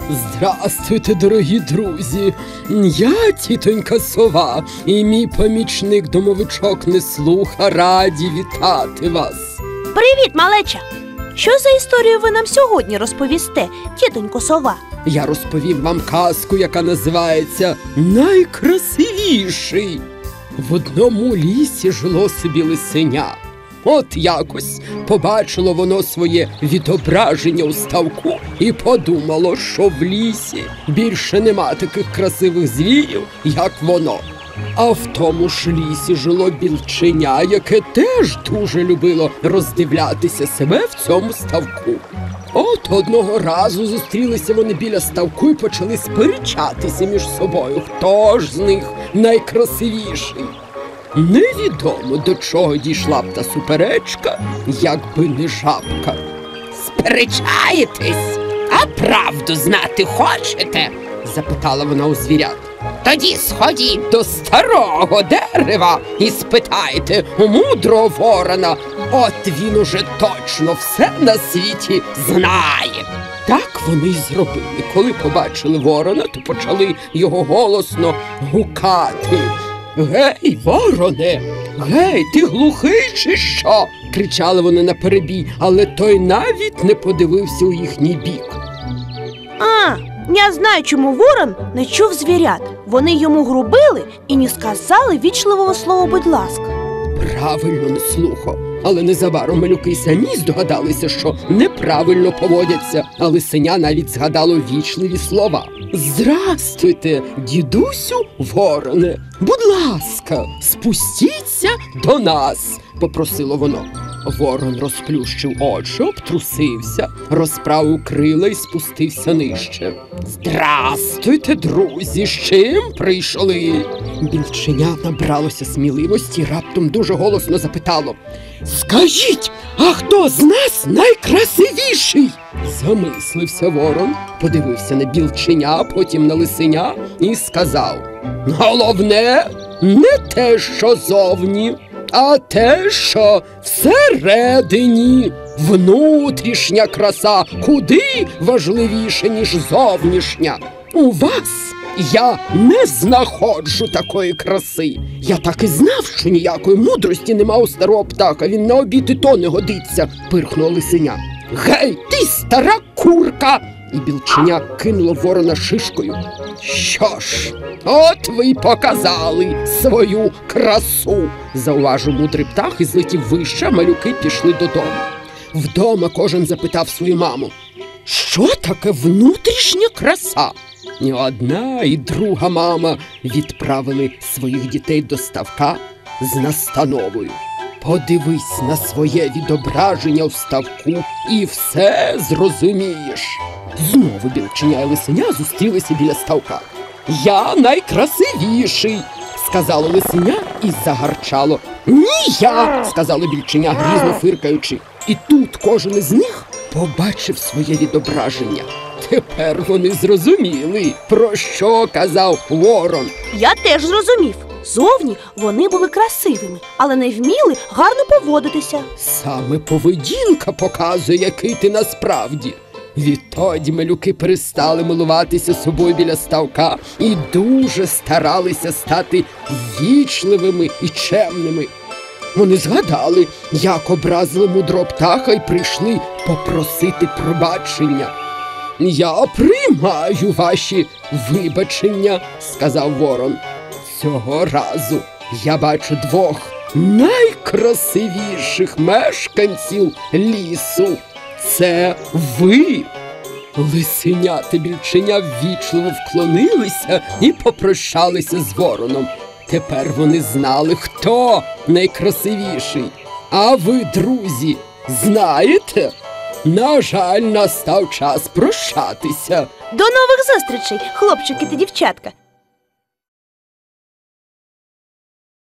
Здрастуйте, дорогі друзі! Я тітонька Сова і мій помічник-домовичок Неслуха раді вітати вас. Привіт, малеча! Що за історію ви нам сьогодні розповісте, тітонько Сова? Я розповім вам казку, яка називається «Найкрасивіший». В одному лісі жило собі лисеня. От якось побачило воно своє відображення у ставку і подумало, що в лісі більше нема таких красивих звірів, як воно. А в тому ж лісі жило білченя, яке теж дуже любило роздивлятися себе в цьому ставку. От одного разу зустрілися вони біля ставку і почали сперечатися між собою, хто ж з них найкрасивіший. Невідомо, до чого дійшла б та суперечка, якби не жабка. «Сперечаєтесь? А правду знати хочете?» – запитала вона у звірят. «Тоді сходіть до старого дерева і спитайте у мудрого ворона. От він уже точно все на світі знає». Так вони й зробили. Коли побачили ворона, то почали його голосно гукати. «Гей, вороне! Гей, ти глухий чи що?» – кричали вони наперебій, але той навіть не подивився у їхній бік. Я знаю, чому ворон не чув звірят. Вони йому грубили і не сказали вічливого слова «будь ласка». Правильно, Неслухо. Але незабаром малюки самі здогадалися, що неправильно поводяться, а лисеня навіть згадало вічливі слова. «Здрастуйте, дідусю вороне! Будь ласка, спустіться до нас!» – попросило воно. Ворон розплющив очі, обтрусився, розправив крила і спустився нижче. «Здрастуйте, друзі! З чим прийшли?» Білченя набралося сміливості і раптом дуже голосно запитало. «Скажіть, а хто з нас найкрасивіший?» Замислився ворон, подивився на білченя, потім на лисеня і сказав: «Головне не те, що зовні, а те, що всередині. Внутрішня краса куди важливіша, ніж зовнішня. У вас я не знаходжу такої краси. Я так і знав, що ніякої мудрості нема у старого птаха, він на обід і то не годиться», – пирхнула лисеня. «Гей, ти стара курка!» І білченя кинуло ворона шишкою. «Що ж, от ви й показали свою красу», – зауважив мудрий птах і злетів вище, а малюки пішли додому. Вдома кожен запитав свою маму: «Що таке внутрішня краса?» І одна, і друга мама відправили своїх дітей до ставка з настановою: «Подивись на своє відображення в ставку і все зрозумієш». Знову білченя і лисеня зустрілися біля ставка. «Я найкрасивіший», – сказало лисеня і загарчало. «Ні я», – сказало білченя, грізно фиркаючи. І тут кожен із них побачив своє відображення. Тепер вони зрозуміли, про що казав ворон. Я теж зрозумів. Зовні вони були красивими, але не вміли гарно поводитися. Саме поведінка показує, який ти насправді. Відтоді малюки перестали милуватися собою біля ставка і дуже старалися стати ввічливими і чемними. Вони згадали, як образили мудрого птаха і прийшли попросити пробачення. «Я приймаю ваші вибачення», – сказав ворон. «Цього разу я бачу двох найкрасивіших мешканців лісу. Це ви!» Лисеня та білченя ввічливо вклонилися і попрощалися з вороном. Тепер вони знали, хто найкрасивіший. А ви, друзі, знаєте? На жаль, настав час прощатися. До нових зустрічей, хлопчики та дівчатка!